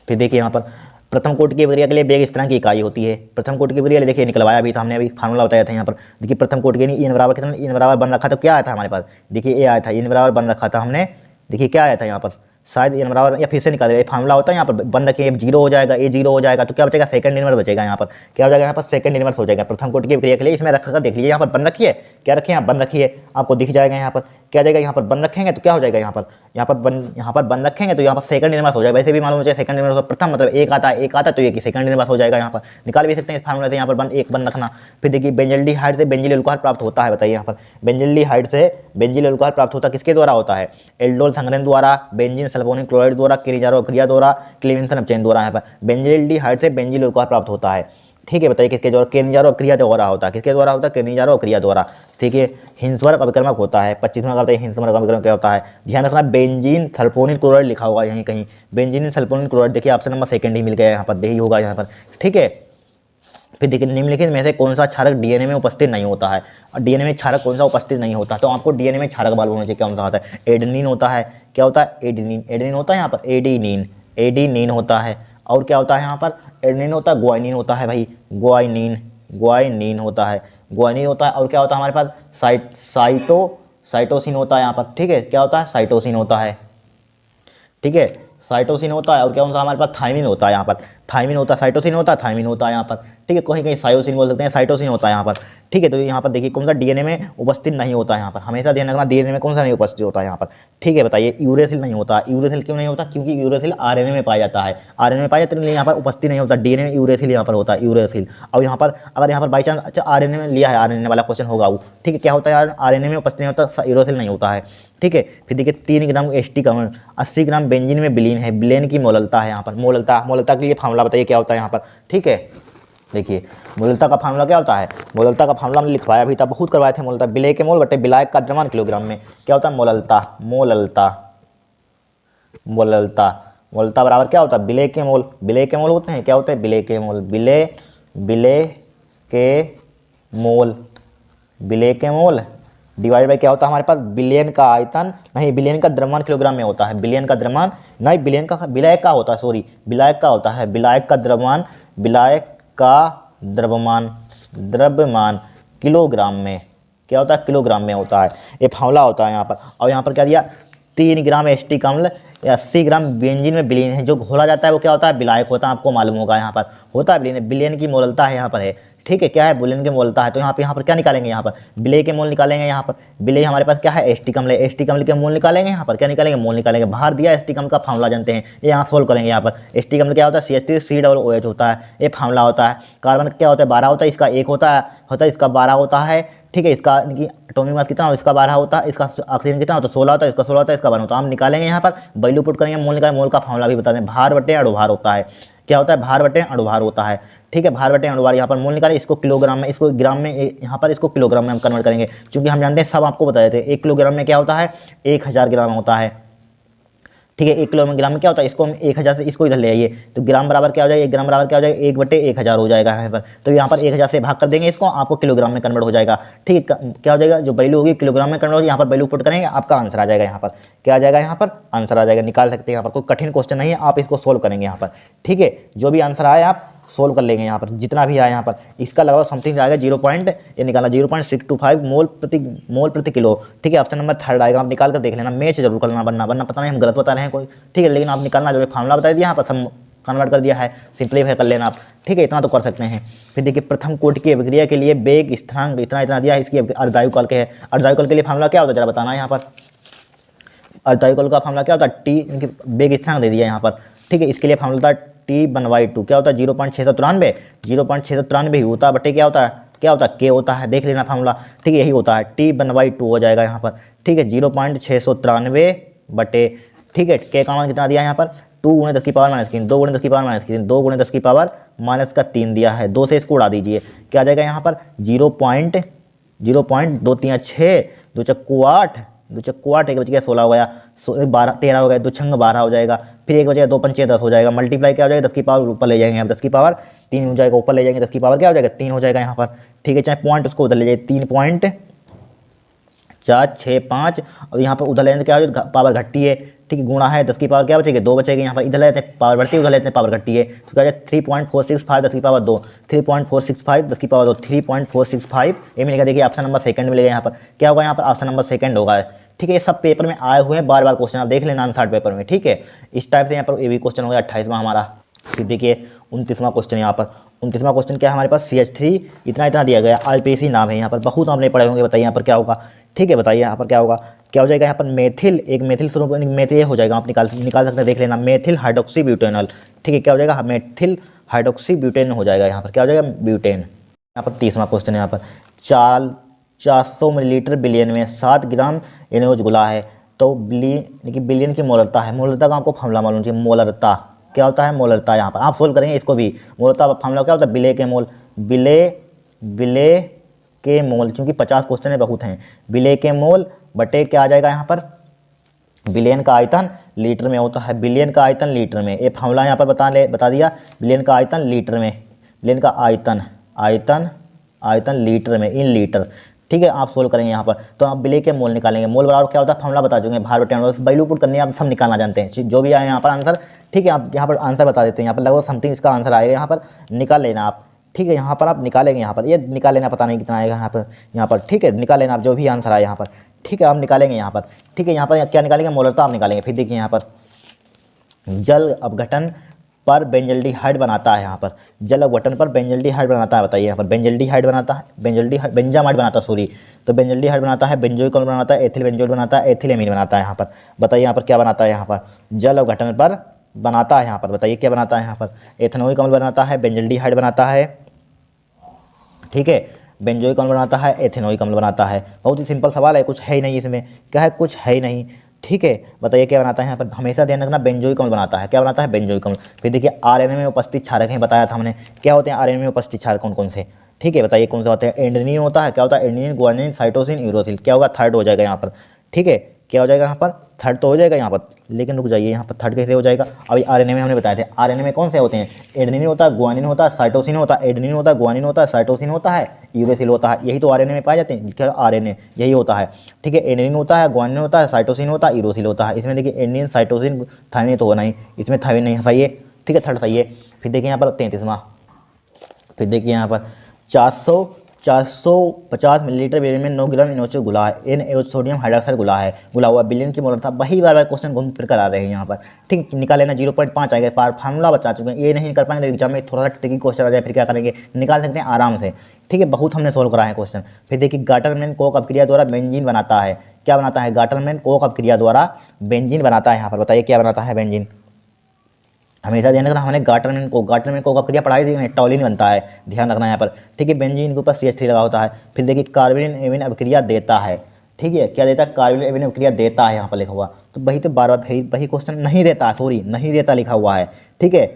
फिर देखिए यहाँ पर प्रथम कोटि की अभिक्रिया के लिए वेग स्थिरांक की इकाई होती है, प्रथम कोटि की अभिक्रिया देखिए निकलवाया भी था हमने, अभी फार्मूला बताया था यहाँ पर। देखिए प्रथम कोटि के लिए इन बराबर कितना, इन बराबर बन रखा था, क्या आया था हमारे पास, देखिए ए आया था, इन बराबर बन रखा था हमने, देखिए क्या आया था यहाँ पर शायद n बराबर, या फिर से निकालेगा, ये फार्मूला होता है यहाँ पर बन रखिए, जीरो हो जाएगा, ए जीरो हो जाएगा, तो क्या बचेगा सेकंड इनवर्स बचेगा यहाँ पर, क्या हो जाएगा यहाँ पर सेकंड इनवर्स हो जाएगा प्रथम कोटि की विक्रिया के लिए। इसमें रखकर देख लीजिए, यहाँ पर बन रखी है, क्या रखी है यहाँ बन रखी है, आपको दिख जाएगा यहाँ पर क्या जाएगा, यहाँ पर बन रखेंगे तो क्या हो जाएगा यहाँ पर बन रखेंगे तो यहाँ पर सेकंड इनवर्स हो जाएगा। वैसे भी मालूम हो जाए सेकंड इनवर्स प्रथम मतलब एक आता है तो ये सेकंड इनवर्स हो जाएगा, यहाँ पर निकाल भी सकते हैं इस फार्मूले से, यहाँ पर एक बन रखना। फिर देखिए बेंजल्डिहाइड से बेंजील अल्कोहल प्राप्त होता है, बताइए यहाँ पर बेंजल्डिहाइड से बेंजील अल्कोहल प्राप्त होता है किसके द्वारा होता है, एल्डोल संघनन द्वारा, बेंजीन सल्फोनिक क्लोराइड द्वारा, किरीजारो क्रिया द्वारा, क्लेविंसन अपचयन द्वारा। यहाँ पर बेंजल्डिहाइड से बेंजील अल्कोहल प्राप्त होता है, ठीक है, बताइए किसके द्वारा, किरीजारो क्रिया द्वारा होता है, किसके द्वारा होता है, किरीजारो क्रिया द्वारा, ठीक है। हिंसवर्ग अभिक्रमक होता है, 25वां का बताइए हिंसवर्ग अभिक्रमक क्या होता है, ध्यान रखना बेंजीन सल्फोनिक क्लोराइड लिखा होगा यहीं कहीं, बेंजीन सल्फोनिक क्लोराइड, देखिए ऑप्शन नंबर सेकंड ही मिल गया यहाँ पर, यही होगा यहाँ पर, ठीक है। फिर देखिए निम्नलिखित में से कौन सा क्षारक डीएनए में उपस्थित नहीं होता है, और डीएनए में क्षारक कौन सा उपस्थित नहीं होता, तो आपको डीएनए में क्षारक मालूम होना चाहिए क्या होता है, एडेनिन होता है, क्या होता है एडेनिन, एडेनिन होता है यहाँ पर, एडेनिन, एडेनिन होता है, और क्या होता है यहाँ पर एडेनिन होता है, ग्वाइनिन होता है भाई, ग्वाइनिन, ग्वाइनिन होता है, ग्वाइनिन होता है, और क्या होता है हमारे पास साइटोसिन होता है यहाँ पर, ठीक है, क्या होता है साइटोसिन होता है, ठीक है, साइटोसिन होता है, और क्या होता है हमारे पास थायमिन होता है यहाँ पर, थायमिन होता है, साइटोसिन होता है, थायमिन होता है यहाँ पर, ठीक है, कहीं कहीं सायोसिन बोल सकते हैं, साइटोसिन होता है यहाँ पर, ठीक है। तो यहाँ पर देखिए कौन सा डीएनए में उपस्थित नहीं होता है यहाँ पर, हमेशा ध्यान रखना डीएनए में कौन सा नहीं उपस्थित होता है यहाँ पर, ठीक है। बताइए यूरेसिल नहीं होता, यूरेसिल क्यों नहीं होता, क्योंकि यूरेसिल आरएनए में पाया जाता है, आरएनए में पाया जाता है, यहाँ पर उपस्थित नहीं होता, डीएनए में यूरेसिल यहाँ पर होता है, यूरेसिल। और यहाँ पर अगर यहाँ पर बाई चांस अच्छा आरएनए में लिया है, आरएनए वाला क्वेश्चन होगा वो, ठीक है, क्या होता है आरएनए में उपस्थित नहीं होता, यूरेसिल नहीं होता है, ठीक है। फिर देखिए 3 ग्राम एस्टिक अम्ल 80 ग्राम बेंजीन में विलीन है, विलेन की मोललता है यहाँ पर, मोललता के लिए फार्मूला बताइए क्या होता है यहाँ पर, ठीक है। देखिए मोललता का फार्मूला क्या होता है, मोललता का फार्मूला हमने लिखवाया भी था, बहुत करवाए थे, मोललता विलेय के मोल बटे विलायक का द्रव्यमान किलोग्राम में, क्या होता है मोललता, मोललता, मोललता, मोललता बराबर क्या होता है विलेय के मोल, विलेय के मोल होते हैं, क्या होते हैं विलेय के मोल, विलेय के मोल, विलेय के मोल डिवाइड बाई क्या होता है हमारे पास बिलियन का आयतन, नहीं बिलियन का द्रव्यमान किलोग्राम में होता है, बिलियन का द्रव्यमान नहीं, बिलियन का विलायक का होता है, सॉरी विलायक का होता है, विलायक का द्रव्यमान, विलायक का द्रव्यमान किलोग्राम में क्या होता है, किलोग्राम में होता है, ये फार्मूला होता है यहाँ पर। और यहाँ पर क्या दिया 3 ग्राम एस्टिक अम्ल या 80 ग्राम बेंजीन में विलीन है, जो घोला जाता है वो क्या होता है विलायक होता है, आपको मालूम होगा यहाँ पर होता है विलीन, विलेन की मोललता है यहाँ पर है, ठीक है, क्या है विलेन की मोललता है, तो यहाँ पर क्या निकालेंगे, यहाँ पर विलेय के मोल निकालेंगे, यहाँ पर विलेय हमारे पास क्या है एस्टिक अम्ल है, एस्टिक अम्ल के मोल निकालेंगे, यहाँ पर क्या निकालेंगे मोल निकालेंगे, बाहर दिया एस्टिक अम्ल का फार्मूला जानते हैं, ये यहाँ सोल्व करेंगे, यहाँ पर एस्टिक अम्ल क्या होता है CH3COOH होता है, ये फार्मूला होता है, कार्बन क्या होता है 12 होता है, इसका 1 होता है इसका 12 होता है, ठीक है, इसका एटॉमिक मास कितना होता है, इसका 12 होता है, इसका ऑक्सीजन कितना होता है 16 होता है, इसका 16 होता है, इसका 1 होता है, हम निकालेंगे यहाँ पर वैल्यू पुट करेंगे, मोल निकालेंगे, मोल का फार्मूला भी बता दें, भार बटे अणुभार होता है, क्या होता है भार बटे अणुभार होता है, ठीक है, भार बटे अणुभार, यहाँ पर मोल निकालें, इसको किलोग्राम में, इसको ग्राम में, यहाँ पर इसको किलोग्राम में हम कन्वर्ट करेंगे, क्योंकि हम जानते हैं सब आपको बता देते हैं 1 किलोग्राम में क्या होता है 1000 ग्राम होता है, ठीक है, 1 किलोग्राम में क्या होता है, इसको हम 1000 से इसको इधर ले आइए, तो ग्राम बराबर क्या हो जाएगा, 1 ग्राम बराबर क्या हो जाएगा 1/1000 हो जाएगा यहाँ पर, तो यहाँ पर 1000 से भाग कर देंगे इसको, आपको किलोग्राम में कन्वर्ट हो जाएगा, ठीक है, क्या हो जाएगा जो वैल्यू होगी किलोग्राम में कन्वर्ट होगी, यहाँ पर वैल्यू पुट करेंगे, आपका आंसर आ जाएगा, यहाँ पर क्या आ जाएगा, यहाँ पर आंसर आ जाएगा, निकाल सकते हैं, यहाँ पर कोई कठिन क्वेश्चन नहीं है, आप इसको सोल्व करेंगे यहाँ पर, ठीक है, जो भी आंसर आए आप सोल्व कर लेंगे यहाँ पर, जितना भी आया यहाँ पर, इसका लगभग समथिंग आएगा 0 पॉइंट ये निकालना 0.625 मोल प्रति किलो, ठीक है, ऑप्शन नंबर 3 आएगा, आप निकाल कर देख लेना, मैच जरूर करना, वरना पता नहीं हम गलत बता रहे हैं कोई, ठीक है, लेकिन आप निकालना जो फार्मूला बता दिया यहाँ पर सब कन्वर्ट कर दिया है, सिंपलीफाई कर लेना आप, ठीक है, इतना तो कर सकते हैं। फिर देखिए प्रथम कोटि की अभिक्रिया के लिए वेग स्थिरांक इतना दिया है, इसकी अर्धायुकाल के है, अर्धायुकाल के लिए फार्मूला क्या होता है जरा बताना यहाँ पर, अर्धायुकाल का फार्मूला क्या होता है टी, वेग स्थिरांक दे दिया यहाँ पर, ठीक है, इसके लिए फार्मूला होता है T/2, क्या होता है 0.693 ही होता है, बटे क्या होता है K होता है, देख लेना फार्मूला, ठीक है, यही होता है T/2 हो जाएगा यहाँ पर, ठीक है, 0.693 बटे, ठीक है, K का मान कितना दिया है यहाँ पर 2 × 10 की पावर -3, 2 × 10 की पावर -3, 2 × 10 की पावर -3 दिया है, 2 से इसको उड़ा दीजिए, क्या आ जाएगा यहाँ पर 0.236, 2 चक्कू 8, 2 चक्कू 8, 1 बच गया 16 हो गया, 12 13 हो गया, 2 छंग 12 हो जाएगा, फिर 1 बचेगा 2 पंचे 10 हो जाएगा, मल्टीप्लाई क्या हो जाएगा 10 की पावर ऊपर ले जाएंगे हम, 10 की पावर 3 हो जाएगा, ऊपर ले जाएंगे 10 की पावर क्या हो जाएगा 3 हो जाएगा यहाँ पर, ठीक है, चाहे पॉइंट उसको उधर ले जाइए 3.465, और यहाँ पर उधर लेने क्या हो जाएगा पावर घटती है, ठीक है, गुणा है 10 की पावर क्या बचेगी 2 बचेगी, यहाँ पर इधर लेते हैं पावर बढ़ती है, उधर लेते हैं पावर घटती है, तो क्या हो जाएगा 3.465 10 की पावर 2, 3.465 10 की पावर 2, 3.465, ये मिलेगा, देखिए ऑप्शन नंबर सेकंड मिलेगा यहाँ पर, क्या होगा यहाँ पर ऑप्शन नंबर सेकंड होगा, ठीक है, ये सब पेपर में आए हुए हैं, बार बार क्वेश्चन आप देख लेना आंसर पेपर में, ठीक है। इस टाइप से यहाँ पर ये भी क्वेश्चन हो गया 28वां हमारा। फिर देखिए 29वां क्वेश्चन यहाँ पर, 29वां क्वेश्चन क्या है हमारे पास, CH3 इतना इतना दिया गया, IPC नाम है यहाँ पर, बहुत आपने पढ़े होंगे, बताइए यहाँ पर क्या होगा, ठीक है, बताइए यहाँ पर क्या होगा, क्या हो जाएगा यहाँ पर मेथिल, एक मेथिल स्वरूप मेथिल हो जाएगा, आप निकाल सकते हैं, देख लेना, मेथिल हाइड्रोक्सी ब्यूटेनॉल, ठीक है, क्या हो जाएगा, मेथिल हाइड्रोक्सी ब्यूटेन हो जाएगा यहाँ पर, क्या हो जाएगा, ब्यूटेन। यहाँ पर 30वां क्वेश्चन है यहाँ पर, 400 मिलीलीटर बिलियन में 7 ग्राम NaOH घुला है, तो बिलियन की मोलरता है, मोलरता का आपको फॉर्मूला मालूम चाहिए, मोलरता क्या होता है, मोलरता, यहाँ पर आप सोल्व करेंगे इसको भी, मोलरता फॉर्मूला क्या होता है, बिले के मोल, बिले के मोल, क्योंकि 50 क्वेश्चन है, बहुत हैं, बिले के मोल बटे क्या आ जाएगा यहाँ पर, बिलियन का आयतन लीटर में होता है, बिलियन का आयतन लीटर में, ये फॉर्मूला यहाँ पर बता दिया, बिलियन का आयतन लीटर में, बिलियन का आयतन लीटर में, इन लीटर, ठीक है, आप सोल्व करेंगे यहाँ पर, तो आप बिले के मोल निकालेंगे, मोल बराबर क्या होता है, फॉर्मूला बता चुके हैं, भार बटे बस वैल्यू पुट करनी है, आप सब निकालना जानते हैं, जो भी आए यहाँ पर आंसर, ठीक है, आप यहाँ पर आंसर बता देते हैं, यहाँ पर लगभग समथिंग इसका आंसर आएगा, यहाँ पर निकाल लेना आप, ठीक है, यहाँ पर आप निकालेंगे, यहाँ पर ये निकाल लेना, पता नहीं कितना आएगा यहाँ पर, ठीक है, निकाल लेना आप जो भी आंसर आए यहाँ पर, ठीक है, आप निकालेंगे यहाँ पर, ठीक है, यहाँ पर क्या निकालेंगे, मोलरता आप निकालेंगे। फिर देखिए यहाँ पर जल अपघटन पर बेंजल्डिहाइड बनाता है, यहाँ पर जल अपघटन पर बेंजल्डिहाइड बनाता है, बताइए यहाँ पर बेंजल्डिहाइड बनाता है, बेंजामाइड बनाता है, सॉरी, तो बेंजल्डिहाइड बनाता है, बेंजोइक अम्ल बनाता है, एथिल बेंजोइड बनाता है, एथिलेमीन बनाता है, यहाँ पर बताइए यहाँ पर क्या बनाता है, यहाँ पर जल अपघटन पर बनाता है, यहाँ पर बताइए क्या बनाता है, यहाँ पर एथेनोइक अम्ल बनाता है, बेंजल्डिहाइड बनाता है, ठीक है, बेंजोइक अम्ल बनाता है, एथेनोइक अम्ल बनाता है, बहुत ही सिंपल सवाल है, कुछ है ही नहीं इसमें, क्या है, कुछ है ही नहीं, ठीक है, बताइए क्या बनाता है, यहाँ पर हमेशा ध्यान रखना, बेंजोइक अम्ल बनाता है, क्या बनाता है, बेंजोइक अम्ल। फिर देखिए RNA में उपस्थित क्षारक हैं, बताया था हमने, क्या होते हैं RNA में उपस्थित क्षारक कौन कौन से, ठीक है, बताइए कौन से होते हैं, एडेनिन होता है, क्या होता है, एडेनिन, गुआनिन, साइटोसिन, यूरोसिल, क्या होगा, थर्ड हो जाएगा यहाँ पर, ठीक है, क्या हो जाएगा यहाँ पर, थर्ड तो हो जाएगा यहाँ पर, लेकिन रुक जाइए, यहाँ पर थर्ड कैसे हो जाएगा, अभी RNA में हमने बताए थे, RNA में कौन से होते हैं, एडेनिन होता है, गुआनिन होता है, साइटोसिन होता है, एडेनिन होता है, गुआनिन होता है, साइटोसिन होता है, यूरेसिल होता है, यही तो RNA में पाए जाते हैं, क्या RNA यही होता है, ठीक है, एडेनिन होता है, गुआनिन होता है, साइटोसिन होता है, यूरोसिल होता है, इसमें देखिए एडेनिन, साइटोसिन, थायमिन तो होना ही, इसमें थायमिन नहीं, सही है, ठीक है, थर्ड सही है। फिर देखिए यहाँ पर 33वां, फिर देखिए यहाँ पर 450 मिलीलीटर बिलियन में 9 ग्राम NaOH घुला है, NaOH सोडियम हाइड्रोक्साइड घुला हुआ बिलियन की मोलरता, वही बार बार क्वेश्चन घूम फिर कर आ रहे हैं यहाँ पर, ठीक, निकाल लेना, 0.5 आएगा, पार फार्मूला बता चुके हैं, ये नहीं कर पाएंगे तो एग्जाम में थोड़ा सा ट्रिकी क्वेश्चन आ जाए, फिर क्या करेंगे, निकाल सकते हैं आराम से, ठीक है, बहुत हमने सोल्व करा है क्वेश्चन। फिर देखिए गाटरमैन कोक अपक्रिया द्वारा बेंजीन बनाता है, क्या बनाता है, गाटरमैन कोक अपक्रिया द्वारा बेंजीन बनाता है, यहाँ पर बताइए क्या बनाता है, बेंजीन, हमेशा ध्यान रखना, हमने गाटरमैन को अपक्रिया पढ़ाई थी, टॉलिन बनता है, ध्यान रखना यहाँ पर, ठीक है, बेंजीन के ऊपर CH3 लगा होता है। फिर देखिए कार्बोनिल एमीन अपक्रिया देता है, ठीक है, क्या देता है, कार्बोनिल एमीन अपक्रिया देता है, यहाँ पर लिखा हुआ, तो वही तो बार बार वही क्वेश्चन नहीं देता, सॉरी नहीं देता लिखा हुआ है, ठीक है,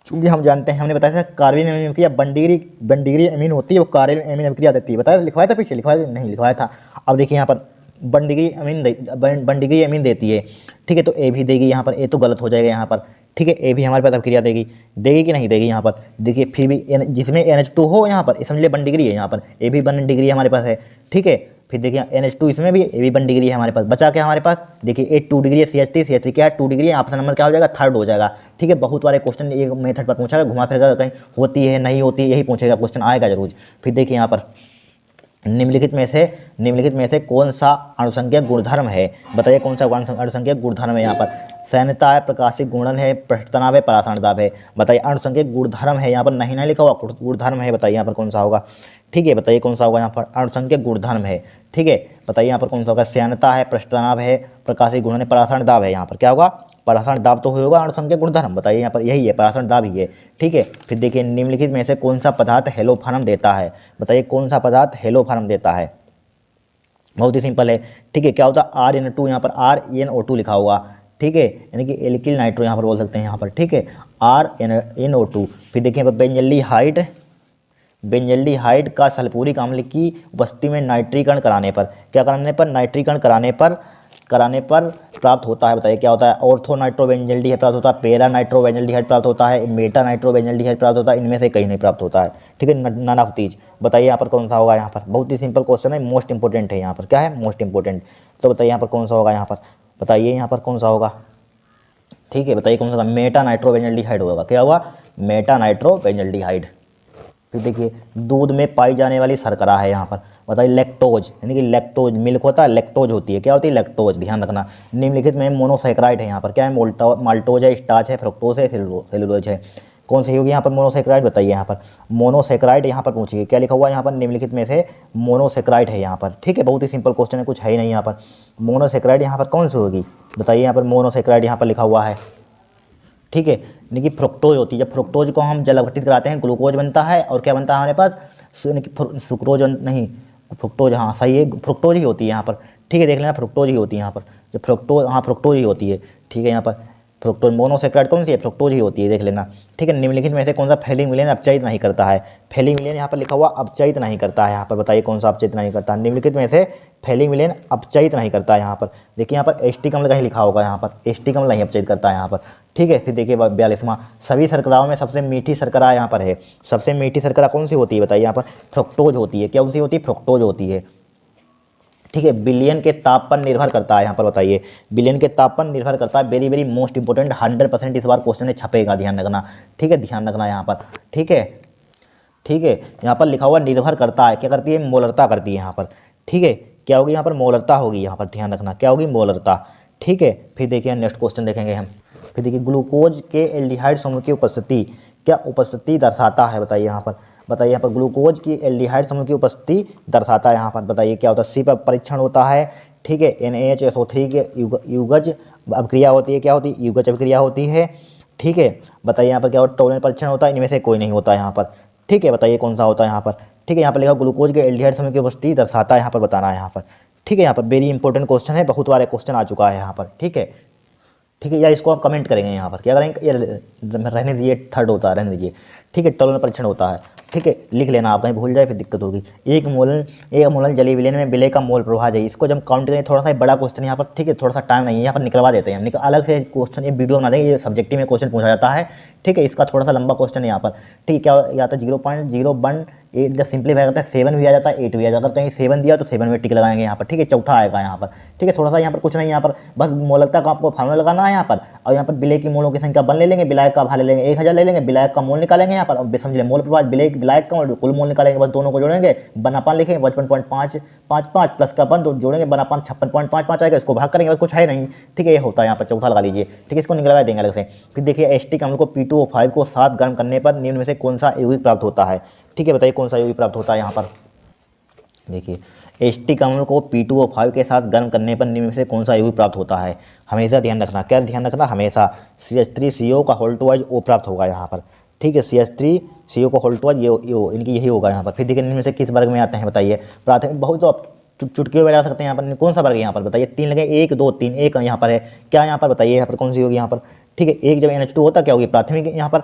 चूँकि हम जानते हैं, हमने बताया था कार्बोनिल एमीन अपक्रिया बंडिग्री एमीन होती है, वो कार्बोनिल एमीन अपक्रिया देती है, बताया लिखवाया था, पीछे लिखवाया नहीं लिखवाया था। अब देखिए यहाँ पर बंडिग्री एमीन देती है, ठीक है, तो ए भी देगी यहाँ पर, ए तो गलत हो जाएगा यहाँ पर, ठीक है, ए भी हमारे पास अपक्रिया देगी कि नहीं देगी, यहाँ पर देखिए फिर भी जिसमें NH2 हो यहाँ पर, समझ लिए 1 डिग्री है यहाँ पर, ए भी 1 डिग्री हमारे पास है, ठीक है, फिर देखिए NH2 इसमें भी, ए भी 1 डिग्री है हमारे पास, बचा क्या हमारे पास, देखिए ए 2 डिग्री है, CH3 क्या है 2 डिग्री है, ऑप्शन नंबर क्या हो जाएगा, थर्ड हो जाएगा, ठीक है, बहुत बारे क्वेश्चन एक मेथड पर पूछा घुमा फिर कर, कहीं होती है नहीं होती है, यही पूछेगा क्वेश्चन, आएगा जरूर। फिर देखिए यहाँ पर निम्नलिखित में से कौन सा अनुसंज्ञक गुणधर्म है, बताइए कौन सा अनुसंज्ञक गुणधर्म है, यहाँ पर सैन्यता है, प्रकाशिक गुणन है, पृष्ठतनाव है, परासरण दाब है, बताइए अनुसंज्ञक गुणधर्म है, यहाँ पर नहीं लिखा हुआ गुणधर्म है, बताइए यहाँ पर कौन सा होगा, ठीक है, बताइए कौन सा होगा, यहाँ पर अनुसंज्ञक गुणधर्म है, ठीक है, बताइए यहाँ पर कौन सा होगा, सैन्यता है, पृष्ठतनाव है, प्रकाशिक गुणन है, परासरण दाब है, यहाँ पर क्या होगा, परासरण दाब तो होगा अनुसंज्ञक गुणधर्म, बताइए यहाँ पर यही है, परासरण दाब ही है, ठीक है। फिर देखिए निम्नलिखित में से कौन सा पदार्थ हेलोफॉर्म देता है, बताइए कौन सा पदार्थ हेलोफॉर्म देता है, बहुत ही सिंपल है, ठीक है, क्या होता है RN2, यहाँ पर RnO2 लिखा हुआ, ठीक है, यानी कि एल्किल नाइट्रो यहाँ पर बोल सकते हैं यहाँ पर, ठीक है, RnO2। फिर देखिए यहाँ पर बेंजल्डिहाइड का सल्फ्यूरिक अम्ल की उपस्थिति में नाइट्रीकरण कराने पर, क्या नाइट्रीकरण कराने पर प्राप्त होता है, बताइए क्या होता है, ऑर्थो नाइट्रोबेंजल्डिहाइड प्राप्त होता है, पैरा नाइट्रोबेंजल्डिहाइड प्राप्त होता है, मेटा नाइट्रोबेंजल्डिहाइड प्राप्त होता है, इनमें से कहीं नहीं प्राप्त होता है, ठीक है, नन ऑफ दीज, बताइए यहाँ पर कौन सा होगा, यहाँ पर बहुत ही सिंपल क्वेश्चन है, मोस्ट इंपोर्टेंट है, यहाँ पर क्या है, मोस्ट इंपोर्टेंट, तो बताइए यहाँ पर कौन सा होगा, यहाँ पर बताइए यहाँ पर कौन सा होगा, ठीक है, बताइए कौन सा होगा, मेटा नाइट्रोबेंजल्डिहाइड होगा, क्या होगा, मेटा नाइट्रोबेंजल्डिहाइड। फिर देखिए दूध में पाई जाने वाली शर्करा है, यहाँ पर बताइए लैक्टोज, यानी कि लैक्टोज मिल्क होता है, लैक्टोज होती है, क्या होती है लैक्टोज, ध्यान रखना। निम्नलिखित में मोनोसैकेराइड है यहाँ पर, क्या है माल्टोज है, स्टार्च है, फ्रुक्टोज है, सेलुलोज है, कौन सी होगी यहाँ पर मोनोसैकेराइड, बताइए यहाँ पर मोनोसैकेराइड यहाँ पर पूछिए, क्या लिखा हुआ है यहाँ पर निम्नलिखित में से मोनोसैकेराइड है यहाँ पर, ठीक है, बहुत ही सिंपल क्वेश्चन है, कुछ है ही नहीं यहाँ पर। मोनोसैकेराइड यहाँ पर कौन सी होगी, बताइए यहाँ पर मोनोसैकेराइड यहाँ पर लिखा हुआ है, ठीक है, यानी कि फ्रुक्टोज होती है। जब फ्रुक्टोज को हम जल अपघटित कराते हैं ग्लूकोज बनता है, और क्या बनता है हमारे पास, यानी कि सुक्रोज नहीं, फ्रुक्टोज, हाँ सही है, फ्रुक्टोज ही होती है यहाँ पर, ठीक है, देख लेना फ्रुक्टोज ही होती है यहाँ पर, जब फ्रुक्टोज, हाँ फ्रुक्टोज ही होती है, ठीक है, यहाँ पर फ्रुक्टोज, मोनोसैकेराइड कौन सी है, फ्रुक्टोज ही होती है, देख लेना, ठीक है। निम्नलिखित में से कौन सा फैली मिलेन अपचयित नहीं करता है, फैली मिलेन यहाँ पर लिखा हुआ अपचयित नहीं करता है यहाँ पर, बताइए कौन सा अपचयित नहीं करता है, निम्नलिखित में से फैली मिलेन अपचयित नहीं करता है यहाँ पर, देखिए यहाँ पर एस्टिक अम्ल कहीं लिखा होगा, यहाँ पर एस्टिक अम्ल नहीं अपचयित करता है यहाँ पर, ठीक है। फिर देखिए 42वां, सभी शर्कराओं में सबसे मीठी शर्करा यहाँ पर है, सबसे मीठी शर्करा कौन सी होती है, बताइए यहाँ पर फ्रुक्टोज होती है, कौन सी होती है, फ्रुक्टोज होती है, ठीक है। बिलियन के ताप पर निर्भर करता है यहाँ पर, बताइए बिलियन के ताप पर निर्भर करता है, वेरी वेरी मोस्ट इंपोर्टेंट, 100% इस बार क्वेश्चन में छपेगा, ध्यान रखना, ठीक है, ध्यान रखना यहाँ पर, ठीक है, ठीक है। यहाँ पर लिखा हुआ निर्भर करता है, क्या करती है, मोलरता करती है यहाँ पर, ठीक है, क्या होगी यहाँ पर, मोलरता होगी यहाँ पर, ध्यान रखना क्या होगी, मोलरता, ठीक है। फिर देखिए नेक्स्ट क्वेश्चन देखेंगे हम, फिर देखिए ग्लूकोज के एल्डिहाइड समूह की उपस्थिति, क्या उपस्थिति दर्शाता है, बताइए यहाँ पर, बताइए यहाँ पर ग्लूकोज की एल्डिहाइड समूह की उपस्थिति दर्शाता है यहाँ पर, बताइए क्या होता है, सी पर परीक्षण होता है, ठीक है, NaHSO3 के युगज अभिक्रिया होती है, क्या होती है, युगज अभिक्रिया होती है, ठीक है। बताइए यहाँ पर क्या होता है, टोलन परीक्षण होता है, इनमें से कोई नहीं होता यहाँ पर, ठीक है, बताइए कौन सा होता है यहाँ पर, ठीक है। यहाँ पर लिखा ग्लूकोज के एल्डिहाइड समूह की उपस्थिति दर्शाता है, यहाँ पर बताना है यहाँ पर, ठीक है। यहाँ पर वेरी इंपॉर्टेंट क्वेश्चन है, बहुत बार क्वेश्चन आ चुका है यहाँ पर, ठीक है, ठीक है, या इसको आप कमेंट करेंगे यहाँ पर, क्या करेंगे, ये रहने दीजिए, थर्ड होता है, रहने दीजिए, ठीक है, टोलन परीक्षण होता है, ठीक है, लिख लेना, आप कहीं भूल जाए फिर दिक्कत होगी। एक मोल जलीय विलयन में विलय का मोल प्रवाह है, इसको जब काउंट करें, थोड़ा सा बड़ा क्वेश्चन यहाँ पर, ठीक है, थोड़ा सा टाइम नहीं है यहाँ पर, निकलवा देते हैं हम, अलग से क्वेश्चन, ये वीडियो बना देंगे, ये सब्जेक्टिव में क्वेश्चन पूछा जाता है, ठीक है, इसका थोड़ा सा लंबा क्वेश्चन है यहाँ पर, ठीक है, क्या आता है 0.018, जब सिंपलीफाई करता है 7 भी आ जाता है, 8 भी आ जाता है, अगर कहीं 7 दिया तो 7 में टिक लगाएंगे यहाँ पर, ठीक है, चौथा आएगा यहाँ पर, ठीक है, थोड़ा सा यहाँ पर कुछ नहीं, यहाँ पर बस मोलकता का आपको फार्मूला लगाना है यहाँ पर, और यहाँ पर विलय की मोलों की संख्या 1 ले लेंगे, विलायक का भार ले लेंगे 1000 ले लेंगे, विलायक का मोल निकालेंगे यहाँ पर, अब समझ लें मोल प्रवाह विलायक का कुल मोल निकालेंगे, बस दोनों को जोड़ेंगे, बनापान लिखेंगे 55.555 प्लस का 1 जोड़ेंगे, बनापान 56.55 आएगा, इसको भाग करेंगे, बस कुछ है नहीं, ठीक है, ये होता है यहाँ पर, चौथा लगा लीजिए, ठीक है, इसको निकलवा देंगे अलग से। फिर देखिए एस्टिक अम्ल को P2O5 को 7 गर्म करने पर निम्न में से कौन सा यौगिक प्राप्त होता है, ठीक है, बताइए कौन सा यौगिक प्राप्त होता है यहाँ पर, देखिए एस्टिक अम्ल को P2O5 के साथ गर्म करने पर निम्न में से कौन सा यौगिक प्राप्त होता है, हमेशा ध्यान रखना, क्या ध्यान रखना, हमेशा CH3CO का होल्ड वाइज O प्राप्त होगा यहाँ पर, ठीक है, CH3CO का होल्ड वाइज ये इनकी यही होगा यहाँ पर। फिर देखिए निम्न में से किस वर्ग में आते हैं, बताइए प्राथमिक, बहुत तो आप चुटकियों में जा सकते हैं यहाँ पर, कौन सा वर्ग है यहाँ पर, बताइए 3 लगे, 1 2 3, एक यहाँ पर है, क्या यहाँ पर बताइए यहाँ पर कौन सी होगी यहाँ पर, ठीक है, एक जब NH2 होता क्या होगी प्राथमिक, यहाँ पर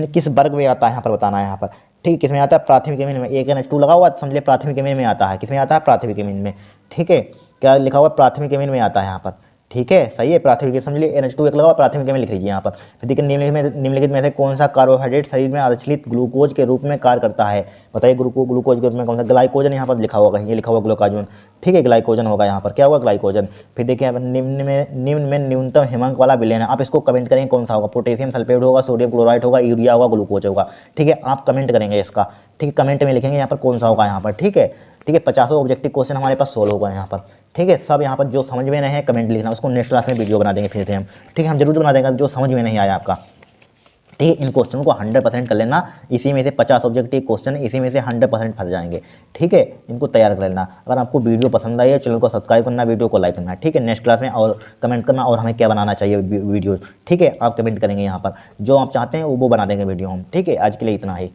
किस वर्ग में आता है यहाँ पर बताना है यहाँ पर, ठीक है, किस में आता है, प्राथमिक अमीन में, एक NH2 लगा हुआ समझ लिया प्राथमिक अमीन में आता है, किस में आता है, प्राथमिक अमीन में, ठीक है, क्या लिखा हुआ प्राथमिक अमीन में आता है यहाँ पर, ठीक है, सही है, प्राथमिक समझ लीजिए NH2 एक लगा हुआ, प्राथमिक अमीन लिख लीजिए यहाँ पर। फिर देखिए निम्नलिखित में से कौन सा कार्बोहाइड्रेट शरीर में अचलित ग्लूकोज के रूप में कार्य करता है, बताइए ग्लूकोज के रूप में कौन सा, ग्लाइकोजन यहाँ पर लिखा होगा, ये लिखा हुआ ग्लूकाजोन, ठीक है, ग्लाइकोजन होगा यहाँ पर, क्या होगा ग्लाइकोजन। फिर देखिए निम्न में न्यूनतम हिमांक वाला विलयन है, आप इसको कमेंट करेंगे कौन सा होगा, पोटेशियम सल्फेट होगा, सोडियम क्लोराइड होगा, यूरिया होगा, ग्लूकोज होगा, ठीक है, आप कमेंट करेंगे इसका, ठीक है, कमेंट में लिखेंगे यहाँ पर कौन सा होगा यहाँ पर, ठीक है, ठीक है, 50 ऑब्जेक्टिव क्वेश्चन हमारे पास 16 होगा यहाँ पर, ठीक है, सब यहाँ पर जो समझ में नहीं है कमेंट लिखना, उसको नेक्स्ट क्लास में वीडियो बना देंगे फिर से हम, ठीक है, हम जरूर बना देंगे जो समझ में नहीं आया आपका, ठीक है, इन क्वेश्चन को 100% कर लेना, इसी में से 50 ऑब्जेक्टिव क्वेश्चन, इसी में से 100% फंस जाएंगे, ठीक है, इनको तैयार कर लेना। अगर आपको वीडियो पसंद आई है चैनल को सब्सक्राइब करना, वीडियो को लाइक करना, ठीक है, नेक्स्ट क्लास में और कमेंट करना, और हमें क्या बनाना चाहिए वीडियो, ठीक है, आप कमेंट करेंगे यहाँ पर, जो आप चाहते हैं वो बना देंगे वीडियो हम, ठीक है, आज के लिए इतना ही।